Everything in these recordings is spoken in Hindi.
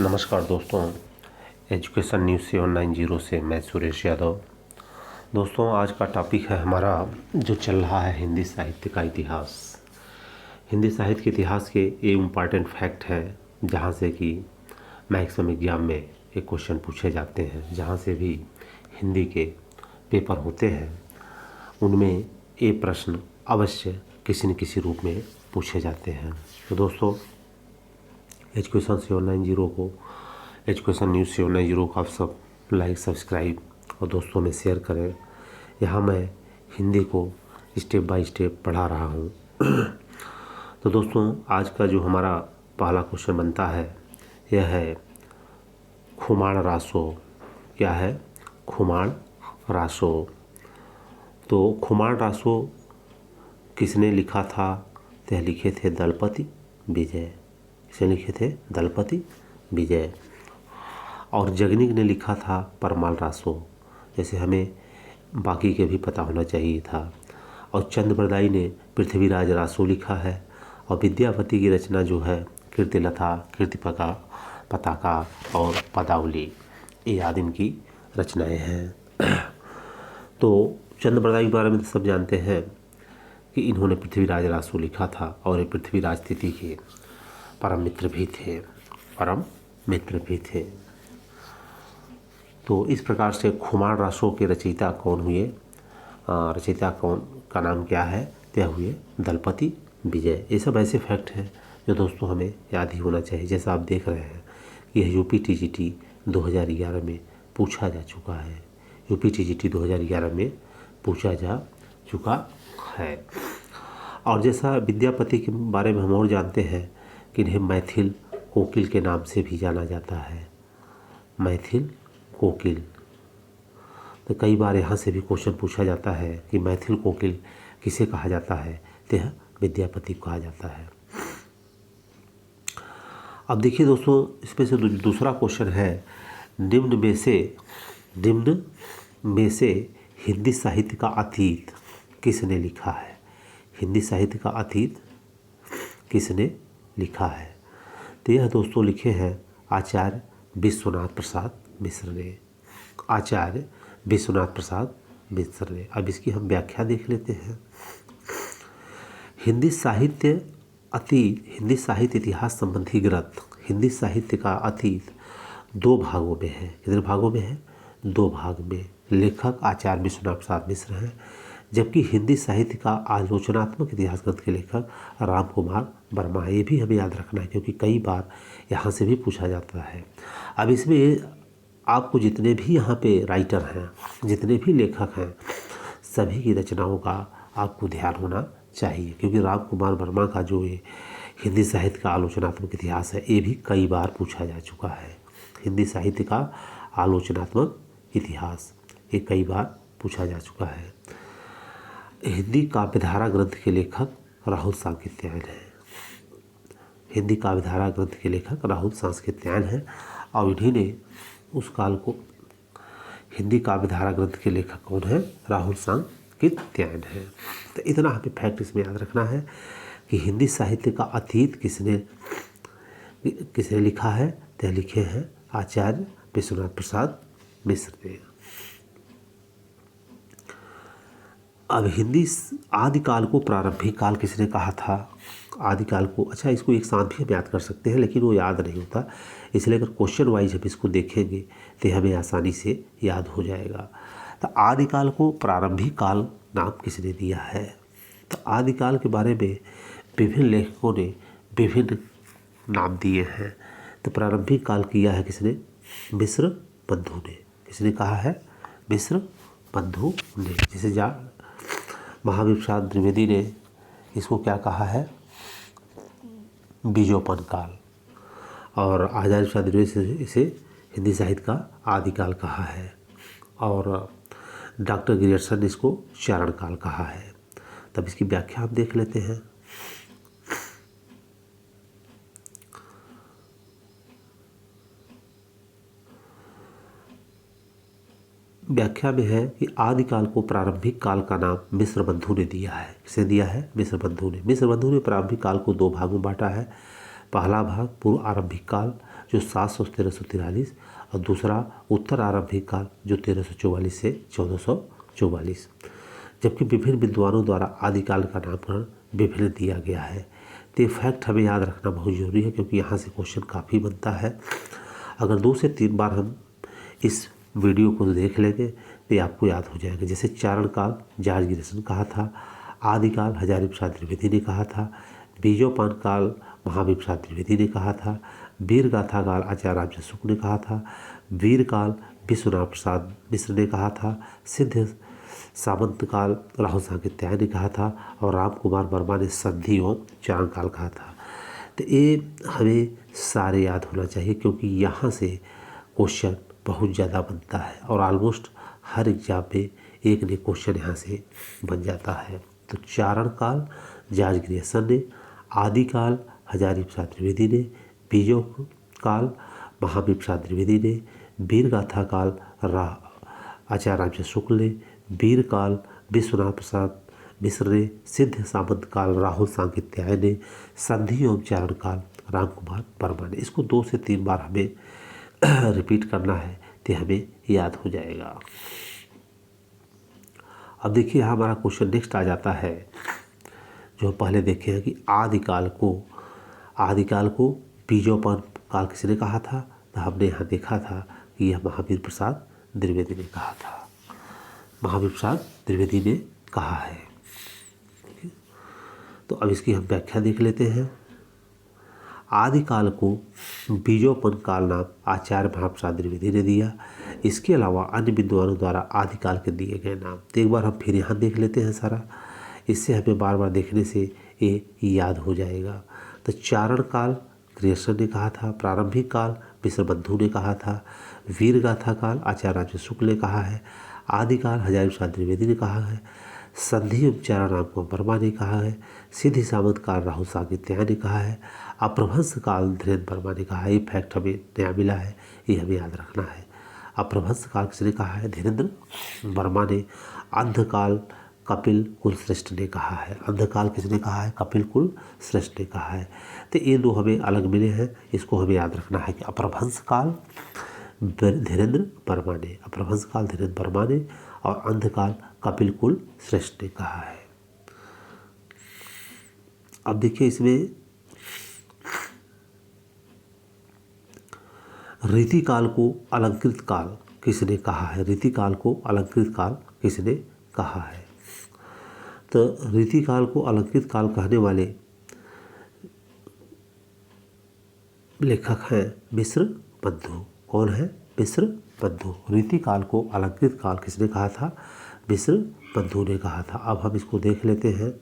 नमस्कार दोस्तों, एजुकेशन न्यूज़ 790 से मैं सुरेश यादव। दोस्तों, आज का टॉपिक है हमारा जो चल रहा है हिंदी साहित्य का इतिहास। हिंदी साहित्य के इतिहास के ये इम्पॉर्टेंट फैक्ट है जहाँ से कि मैक्सिमम एग्जाम में ये क्वेश्चन पूछे जाते हैं। जहाँ से भी हिंदी के पेपर होते हैं उनमें ये प्रश्न अवश्य किसी न किसी रूप में पूछे जाते हैं। तो दोस्तों, एजुकेशन 790 को, एजुकेशन न्यूज़ 790 को आप सब लाइक, सब्सक्राइब और दोस्तों में शेयर करें। यहाँ मैं हिंदी को स्टेप बाय स्टेप पढ़ा रहा हूँ। तो दोस्तों, आज का जो हमारा पहला क्वेश्चन बनता है यह है खुमाण रासो। क्या है? खुमाण रासो। तो खुमाण रासो किसने लिखा था? तो यह लिखे थे दलपति विजय। इसे लिखे थे दलपति विजय। और जगनिक ने लिखा था परमाल रासो। जैसे हमें बाकी के भी पता होना चाहिए था। और चंद्रबरदाई ने पृथ्वीराज रासो लिखा है। और विद्यापति की रचना जो है कीर्तिलता, कीर्तिपका, पताका और पदावली, ये आदि इनकी रचनाएं हैं। तो चंद्रबरदाई के बारे में तो सब जानते हैं कि इन्होंने पृथ्वीराज रासो लिखा था और ये पृथ्वीराज तिथि के परम मित्र भी थे। परम मित्र भी थे। तो इस प्रकार से खुमाण रासो के रचयिता कौन हुए? रचयिता कौन का नाम क्या है? तय हुए दलपति विजय। ये सब ऐसे फैक्ट हैं जो दोस्तों हमें याद ही होना चाहिए। जैसा आप देख रहे हैं कि यह यूपी टीजीटी 2011 में पूछा जा चुका है। यूपी टीजीटी 2011 में पूछा जा चुका है। और जैसा विद्यापति के बारे में हम और जानते हैं कि इन्हें मैथिल कोकिल के नाम से भी जाना जाता है। मैथिल कोकिल। तो कई बार यहाँ से भी क्वेश्चन पूछा जाता है कि मैथिल कोकिल किसे कहा जाता है? तो यह विद्यापति को कहा जाता है। अब देखिए दोस्तों, इसमें से दूसरा क्वेश्चन है निम्न में से हिंदी साहित्य का अतीत किसने लिखा है? हिंदी साहित्य का अतीत किसने लिखा है? तो यह दोस्तों लिखे हैं आचार्य विश्वनाथ प्रसाद मिश्र ने। आचार्य विश्वनाथ प्रसाद मिश्र ने। अब इसकी हम व्याख्या देख लेते हैं। हिंदी साहित्य इतिहास संबंधी ग्रंथ हिंदी साहित्य का अतीत 2 भागों में है। कितने भागों में है? 2 भाग में। लेखक आचार्य विश्वनाथ प्रसाद मिश्र हैं, जबकि हिंदी साहित्य का आलोचनात्मक इतिहास ग्रंथ के लेखक राम कुमार वर्मा है। ये भी हमें याद रखना है क्योंकि कई बार यहाँ से भी पूछा जाता है। अब इसमें आपको जितने भी यहाँ पे राइटर हैं, जितने भी लेखक हैं, सभी की रचनाओं का आपको ध्यान होना चाहिए क्योंकि राम कुमार वर्मा का जो ये हिंदी साहित्य का आलोचनात्मक इतिहास है ये भी कई बार पूछा जा चुका है। हिंदी साहित्य का आलोचनात्मक इतिहास ये कई बार पूछा जा चुका है। हिंदी काव्यधारा ग्रंथ के लेखक राहुल सांकृत्यायन हैं। हिंदी काव्यधारा ग्रंथ के लेखक राहुल सांकृत्यायन हैं और इन्हीं ने उस काल को हिंदी काव्यधारा ग्रंथ के लेखक कौन है? राहुल सांकृत्यायन हैं। तो इतना हमें फैक्ट इसमें याद रखना है कि हिंदी साहित्य का अतीत किसने लिखा है? तो लिखे हैं आचार्य विश्वनाथ प्रसाद मिश्र ने। अब हिंदी आदिकाल को प्रारंभिक काल किसने कहा था? आदिकाल को, अच्छा इसको एक साथ भी हम याद कर सकते हैं लेकिन वो याद नहीं होता, इसलिए अगर क्वेश्चन वाइज हम इसको देखेंगे तो हमें आसानी से याद हो जाएगा। तो आदिकाल को प्रारंभिक काल नाम किसने दिया है? तो आदिकाल के बारे में विभिन्न लेखकों ने विभिन्न नाम दिए हैं। तो प्रारंभिक काल किया है किसने? मिश्र बंधु ने। किसने कहा है? मिश्र बंधु ने। जैसे महावीर प्रसाद द्विवेदी ने इसको क्या कहा है? बीजोपन काल। और आचार्य प्रसाद द्विवेदी ने इसे हिंदी साहित्य का आदिकाल कहा है। और डॉक्टर ग्रियर्सन ने इसको चारण काल कहा है। तब इसकी व्याख्या हम देख लेते हैं। व्याख्या में है कि आदिकाल को प्रारंभिक काल का नाम मिश्र बंधु ने दिया है। किसे दिया है? मिश्र बंधु ने। मिश्र बंधु ने प्रारंभिक काल को 2 भागों में बांटा है। पहला भाग पूर्व आरंभिक काल जो 700 से 1343 और दूसरा उत्तर आरंभिक काल जो 1344 से 1444, जबकि विभिन्न विद्वानों द्वारा आदिकाल का नामकरण विभिन्न दिया गया है। तो ये फैक्ट हमें याद रखना बहुत ज़रूरी है क्योंकि यहाँ से क्वेश्चन काफ़ी बनता है। अगर 2 से 3 बार हम इस वीडियो को देख लेंगे तो ये आपको याद हो जाएगा। जैसे चारण काल जॉर्ज ग्रियर्सन कहा था, आदिकाल हजारी प्रसाद द्विवेदी ने कहा था, बीजोपान काल महावीर प्रसाद द्विवेदी ने कहा था, वीर गाथा काल आचार्य रामचंद्र शुक्ल ने कहा था, वीर काल विश्वनाथ प्रसाद मिश्र ने कहा था, सिद्ध सामंत काल राहुल सांकृत्याय ने कहा था और राम कुमार वर्मा ने संधि एवं चारण काल कहा था। तो ये हमें सारे याद होना चाहिए क्योंकि यहाँ से क्वेश्चन बहुत ज़्यादा बनता है और ऑलमोस्ट हर एग्जाम में एक ने क्वेश्चन यहाँ से बन जाता है। तो चारण काल जॉर्ज ग्रियर्सन ने, आदिकाल हजारी प्रसाद द्विवेदी ने, बीजो काल महावीर प्रसाद द्विवेदी ने, वीर गाथा काल आचार्य रामचंद्र शुक्ल ने, वीर काल विश्वनाथ प्रसाद मिश्र ने, सिद्ध सामंत काल राहुल सांकृत्याय ने, संधि एवं चारण काल राम कुमार वर्मा ने। इसको 2 से 3 बार हमें रिपीट करना है तो हमें याद हो जाएगा। अब देखिए यहाँ हमारा क्वेश्चन नेक्स्ट आ जाता है जो पहले देखे हैं कि आदिकाल को बीजोपान काल किसने कहा था। तो हमने यहाँ देखा था कि यह महावीर प्रसाद द्विवेदी ने कहा था, महावीर प्रसाद द्विवेदी ने कहा है। तो अब इसकी हम व्याख्या देख लेते हैं। आदिकाल को बीजोपन काल नाम आचार्य महाप्रसाद द्विवेदी ने दिया। इसके अलावा अन्य विद्वानों द्वारा आदिकाल के दिए गए नाम। तो एक बार हम फिर यहाँ देख लेते हैं सारा, इससे हमें बार बार देखने से ये याद हो जाएगा। तो चारण काल ग्रियर्सन ने कहा था, प्रारंभिक काल मिश्रबंधु ने कहा था, वीर गाथा काल आचार्य रामचंद्र शुक्ल ने कहा है, आदिकाल हजारी प्रसाद द्विवेदी ने कहा है, संधि उपचारण राम कुमार वर्मा ने कहा है, सिद्धि सामंत काल राहुल सांकृत्याय ने कहा है, अप्रभंश काल धीरेन्द्र वर्मा ने कहा है। ये फैक्ट हमें नया मिला है, ये हमें याद रखना है। अप्रभंश काल किसने कहा है? धीरेन्द्र वर्मा ने। अंधकाल कपिल कुल श्रेष्ठ ने कहा है। अंधकाल किसने कहा है? कपिल कुल श्रेष्ठ ने कहा है। तो ये 2 हमें अलग मिले हैं, इसको हमें याद रखना है कि अप्रभंश काल धीरेन्द्र वर्मा ने, अप्रभंश काल धीरेन्द्र वर्मा ने और अंधकाल कपिल कुल श्रेष्ठ ने कहा है। अब देखिए इसमें रीतिकाल को अलंकृत काल किसने कहा है? रीतिकाल को अलंकृत काल किसने कहा है? तो रीतिकाल को अलंकृत काल कहने वाले लेखक हैं मिश्रबंधु। कौन है? मिश्रबंधु। रीतिकाल को अलंकृत काल किसने कहा था? मिश्रबंधु ने कहा था। अब हम इसको देख लेते हैं।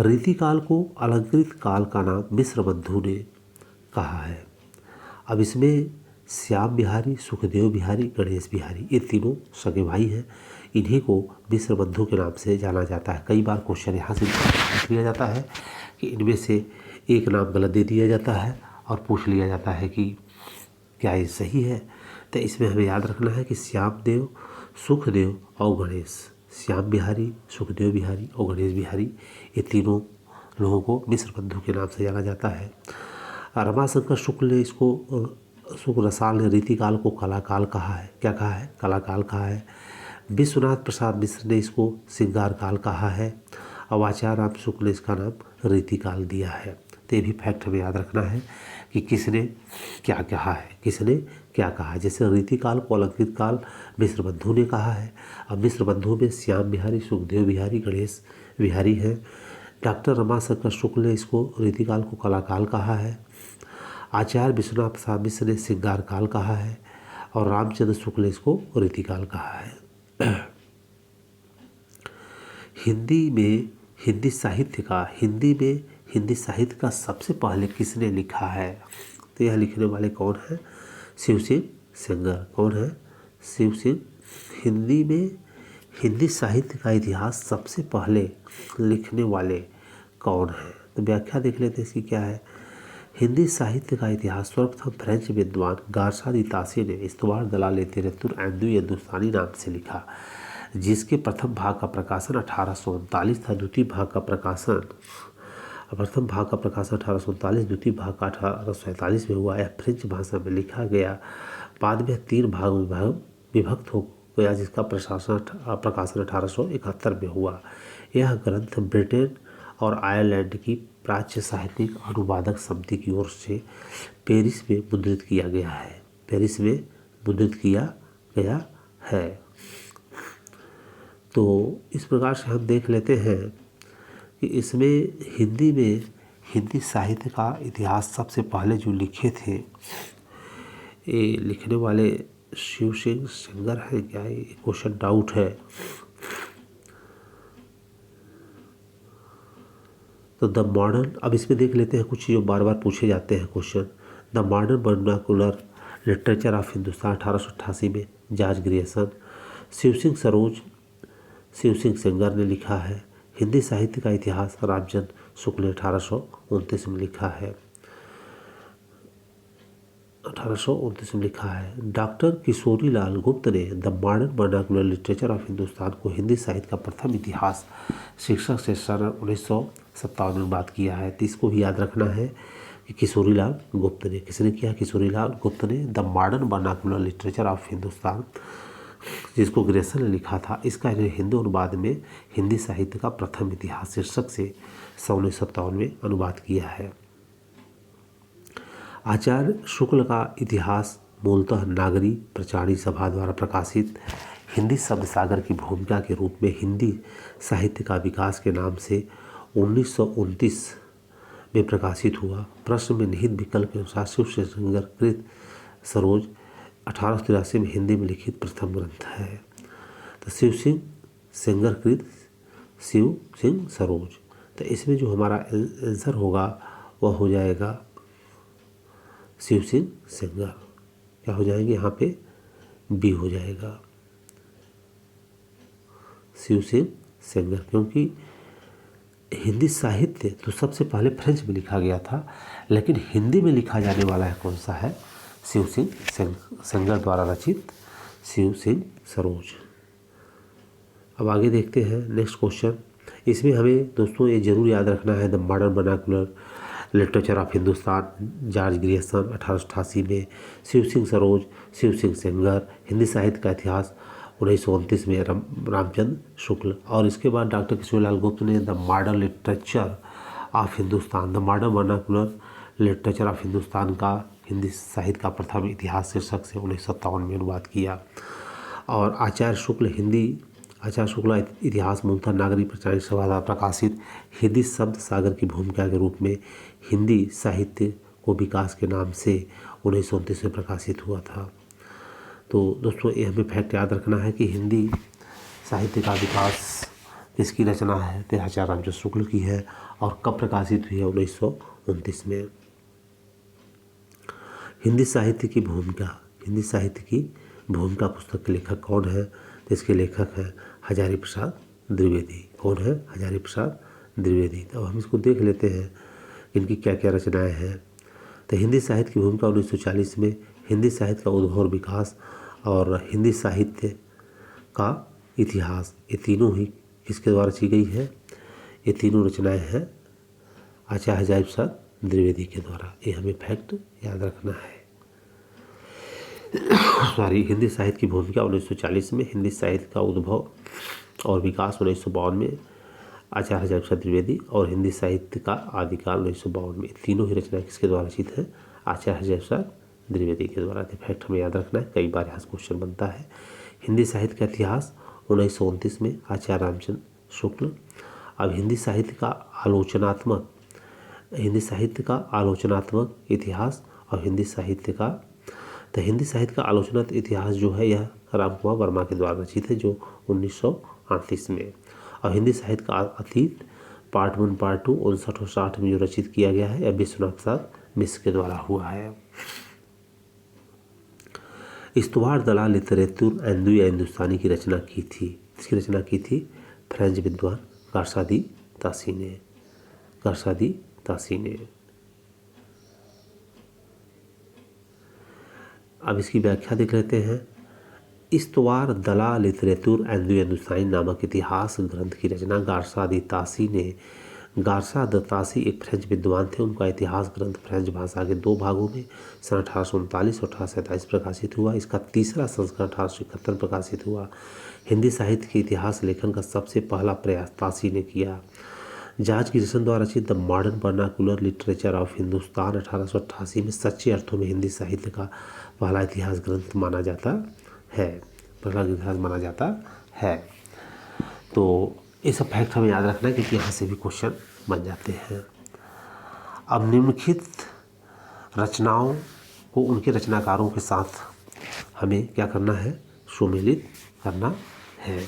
रीतिकाल को अलंकृत काल का नाम मिश्रबंधु ने कहा है। अब इसमें श्याम बिहारी, सुखदेव बिहारी, गणेश बिहारी ये तीनों सगे भाई हैं। इन्हीं को मिश्रबंधु के नाम से जाना जाता है। कई बार क्वेश्चन यहाँ से पूछ लिया जाता है कि इनमें से एक नाम गलत दे दिया जाता है और पूछ लिया जाता है कि क्या ये सही है। तो इसमें हमें याद रखना है कि श्याम देव, सुखदेव और गणेश, श्याम बिहारी, सुखदेव बिहारी और गणेश बिहारी ये तीनों लोगों को मिश्रबंधु के नाम से जाना जाता है। रमाशंकर शुक्ल ने इसको, शुक्ल रसाल ने रीतिकाल को कलाकाल कहा है। क्या कहा है? कलाकाल कहा है। विश्वनाथ प्रसाद मिश्र ने इसको श्रृंगार काल कहा है और आचार्य राम शुक्ल ने इसका नाम रीतिकाल दिया है। तो ये भी फैक्ट हमें याद रखना है कि किसने क्या कहा है, किसने क्या कहा है। जैसे रीतिकाल को अलंकृत काल मिश्रबंधु ने कहा है। अब मिश्रबंधु में श्याम बिहारी, सुखदेव बिहारी, गणेश बिहारी हैं। डॉक्टर रमाशंकर शुक्ल ने इसको रीतिकाल को कलाकाल कहा है। आचार्य विश्वनाथ प्रसाद मिश्र ने श्रृंगार काल कहा है और रामचंद्र शुक्ल ने इसको रीतिकाल कहा है। हिंदी में हिंदी साहित्य का सबसे पहले किसने लिखा है? तो यह लिखने वाले कौन है? शिव सिंह सेंगर। कौन है? शिव सिंह। हिंदी में हिंदी साहित्य का इतिहास सबसे पहले लिखने वाले कौन है? तो व्याख्या देख लेते हैं इसकी क्या है। हिंदी साहित्य का इतिहास सर्वप्रथम फ्रेंच विद्वान गारसा दी तासी ने इस्तवार दलाल लिटरेचर एंडू हिंदुस्तानी नाम से लिखा, जिसके प्रथम भाग का प्रकाशन 1839 था। द्वितीय भाग का प्रकाशन प्रथम भाग का प्रकाशन 1839, द्वितीय भाग का 1847 में हुआ। यह फ्रेंच भाषा में लिखा गया। बाद में 3 भागों में विभक्त हो गया, जिसका प्रकाशन 1871 में हुआ। यह ग्रंथ ब्रिटेन और आयरलैंड की प्राच्य साहित्यिक अनुवादक समिति की ओर से पेरिस में मुद्रित किया गया है। पेरिस में मुद्रित किया गया है। तो इस प्रकार से हम देख लेते हैं कि इसमें हिंदी साहित्य का इतिहास सबसे पहले जो लिखे थे, ये लिखने वाले शिव सिंह सेंगर है क्या, ये क्वेश्चन डाउट है। तो द मॉडर्न, अब इसमें देख लेते हैं कुछ जो बार बार पूछे जाते हैं question. The modern vernacular literature of Hindustan 1888 में जॉर्ज ग्रियर्सन। शिव सिंह सेंगर ने लिखा है। हिंदी साहित्य का इतिहास रामचंद्र शुक्ल ने 1829 में लिखा है। 1829 में लिखा है। डॉक्टर किशोरीलाल गुप्त ने the modern vernacular literature of Hindustan को हिंदी साहित्य का प्रथम इतिहास शीर्षक से सन 1957 में बात किया है। तो इसको भी याद रखना है कि किशोरीलाल गुप्त ने, किसने किया? किशोरीलाल गुप्त ने the modern vernacular literature of Hindustan, जिसको ग्रेसन ने लिखा था, इसका हिंदी अनुवाद में हिंदी साहित्य का प्रथम इतिहास शीर्षक से 1957 में अनुवाद किया है। आचार्य शुक्ल का इतिहास मूलतः नागरी प्रचारी सभा द्वारा प्रकाशित हिंदी शब्द सागर की भूमिका के रूप में हिंदी साहित्य का विकास के नाम से 1929 में प्रकाशित हुआ। प्रश्न में निहित विकल्प के अनुसार शिव सेंगर कृत सरोज 1883 में हिंदी में लिखित प्रथम ग्रंथ है। तो शिव सिंह सेंगर कृत शिव सिंह सरोज। तो इसमें जो हमारा आंसर होगा वह हो जाएगा शिव सिंह सेंगर। क्या हो जाएंगे यहाँ पे? बी हो जाएगा, शिव सिंह सेंगर। क्योंकि हिंदी साहित्य तो सबसे पहले फ्रेंच में लिखा गया था, लेकिन हिंदी में लिखा जाने वाला है कौन सा है? शिव सिंह सेंगर द्वारा रचित शिव सिंह सरोज। अब आगे देखते हैं नेक्स्ट क्वेश्चन। इसमें हमें दोस्तों ये जरूर याद रखना है, the modern vernacular literature of Hindustan George Grierson 1888 में, शिव सिंह सरोज, शिव सिंह सेंगर, हिंदी साहित्य का इतिहास 1929 में रामचंद्र शुक्ल। और इसके बाद डॉक्टर किशोरीलाल गुप्त ने the modern literature of Hindustan, the modern vernacular literature of Hindustan का हिंदी साहित्य का प्रथम इतिहास शीर्षक से 1957 में अनुवाद किया। और आचार्य शुक्ल इतिहास मूलतः नागरी प्रचारी सभा द्वारा प्रकाशित हिंदी शब्द सागर की भूमिका के रूप में हिंदी साहित्य को विकास के नाम से 1929 में प्रकाशित हुआ था। तो दोस्तों ये हमें फैक्ट याद रखना है कि हिंदी साहित्य का विकास किसकी रचना है? तो आचार्य रामचंद्र शुक्ल की है। और कब प्रकाशित हुई है? 1929 में। हिंदी साहित्य की भूमिका पुस्तक के लेखक कौन है? तो इसके लेखक हैं हजारी प्रसाद द्विवेदी। कौन है? हजारी प्रसाद द्विवेदी। तो हम इसको देख लेते हैं इनकी क्या क्या रचनाएं हैं। तो हिंदी साहित्य की भूमिका 1940 में, हिंदी साहित्य का उद्भव और विकास और हिंदी साहित्य का इतिहास, ये तीनों ही किसके द्वारा रची गई है? ये तीनों रचनाएं हैं आचार्य हजारी प्रसाद द्विवेदी के द्वारा। ये हमें फैक्ट याद रखना है। हिंदी साहित्य की भूमिका 1940 में, हिंदी साहित्य का उद्भव और विकास 1952 में आचार्य हजारी प्रसाद द्विवेदी, और हिंदी साहित्य का आदिकाल 1952 में। तीनों ही रचनाएं किसके द्वारा रचित है? आचार्य हजारी प्रसाद द्विवेदी के द्वारा। फैक्ट हमें याद रखना है, कई बार यहाँ क्वेश्चन बनता है। हिंदी साहित्य का इतिहास 1929 में आचार्य रामचंद्र शुक्ल। अब हिंदी साहित्य का आलोचनात्मक इतिहास और हिंदी साहित्य का आलोचनात्मक इतिहास जो है यह राम कुमार वर्मा के द्वारा रचित है, जो 1938 में। और हिंदी साहित्य का अतीत पार्ट 1 पार्ट 2 59 और 60 में जो रचित किया गया है, यह विश्वनाथ प्रसाद मिश्र के द्वारा हुआ है। इस्तवार दलाल लिटरेतुर एंदुई हिंदुस्तानी की रचना की थी। इसकी रचना की थी फ्रेंच विद्वान गारसादी तासी ने। अब इसकी व्याख्या देख लेते हैं। इस्तवार दलाल लिटरेतुर एंदुई हिंदुस्तानी नामक इतिहास ग्रंथ की रचना गारसादी तासी ने गार्सा दतासी एक फ्रेंच विद्वान थे। उनका इतिहास ग्रंथ फ्रेंच भाषा के 2 भागों में सन 1839 और 1827 प्रकाशित हुआ। इसका तीसरा संस्करण 1871 प्रकाशित हुआ। हिंदी साहित्य के इतिहास लेखन का सबसे पहला प्रयास तासी ने किया। जॉर्ज गिब्सन द्वारा रचित the modern vernacular literature of Hindustan 1888 में सच्चे अर्थों में हिंदी साहित्य का पहला इतिहास ग्रंथ माना जाता है, पहला इतिहास माना जाता है। तो ये सब फैक्ट हमें याद रखना है क्योंकि यहाँ से भी क्वेश्चन बन जाते हैं। अब निम्नलिखित रचनाओं को उनके रचनाकारों के साथ हमें क्या करना है, सुमेलित करना है।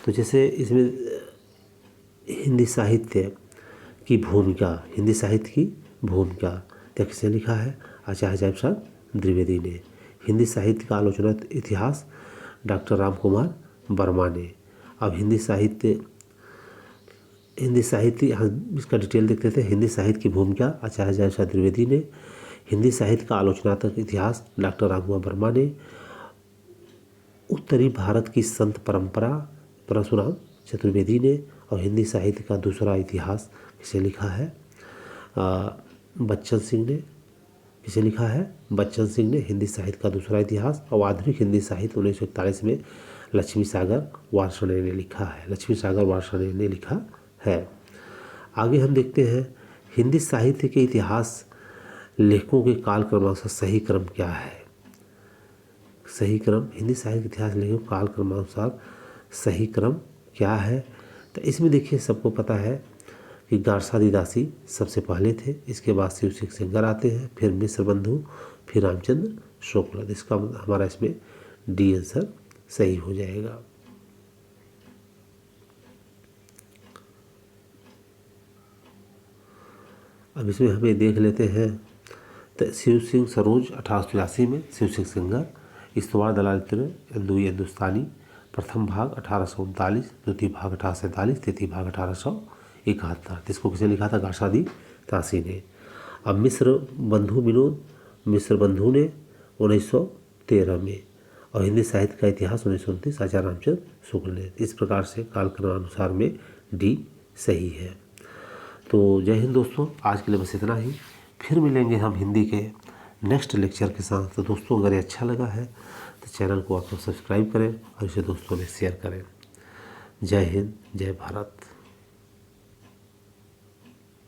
तो जैसे इसमें हिंदी साहित्य की भूमिका, हिंदी साहित्य की भूमिका क्या किसने लिखा है, आचार्य जय प्रसाद द्विवेदी ने। हिंदी साहित्य का आलोचना इतिहास डॉक्टर राम कुमार वर्मा ने। अब हिंदी साहित्य इसका डिटेल देखते थे। हिंदी साहित्य की भूमिका आचार्य जय प्रसाद द्विवेदी ने। हिंदी साहित्य का आलोचनात्मक इतिहास डॉक्टर राम कुमार वर्मा ने। उत्तरी भारत की संत परंपरा परशुराम चतुर्वेदी ने। और हिंदी साहित्य का दूसरा इतिहास किसे लिखा है, बच्चन सिंह ने। किसे लिखा है, बच्चन सिंह ने हिंदी साहित्य का दूसरा इतिहास। और आधुनिक हिंदी साहित्य 1941 में लक्ष्मी सागर वार्ष्णेय ने लिखा है, लक्ष्मी सागर वार्ष्णेय ने लिखा है। आगे हम देखते हैं हिंदी साहित्य के इतिहास लेखकों के काल क्रमानुसार सही क्रम क्या है। सही क्रम, हिंदी साहित्य के इतिहास लेखकों के काल क्रमानुसार सही क्रम क्या है। तो इसमें देखिए सबको पता है कि गार्सादिदासी सबसे पहले थे, इसके बाद शिव सिंह सेंगर आते हैं, फिर मिश्र बंधु, फिर रामचंद्र शुक्ल। इसका हमारा इसमें डी आंसर सही हो जाएगा। अब इसमें हमें देख लेते हैं तो शिव सिंह सरोज 1883 में, शिव सिंह सेंगर, इस्तवार दलालित्र हिंदुस्तानी, प्रथम भाग 1839, द्वितीय भाग 1847, तृतीय भाग 1871। इसको किसने लिखा था, गार्सादिदासी ने। अब मिश्र बंधु ने 1913 में। और हिंदी साहित्य का इतिहास 1929 आचार्य रामचंद्र शुक्ल ने। इस प्रकार से कालक्रमानुसार में डी सही है। तो जय हिंद दोस्तों, आज के लिए बस इतना ही। फिर मिलेंगे हम हिंदी के नेक्स्ट लेक्चर के साथ। तो दोस्तों अगर ये अच्छा लगा है तो चैनल को आप लोग सब्सक्राइब करें और इसे दोस्तों में शेयर करें। जय हिंद, जय भारत।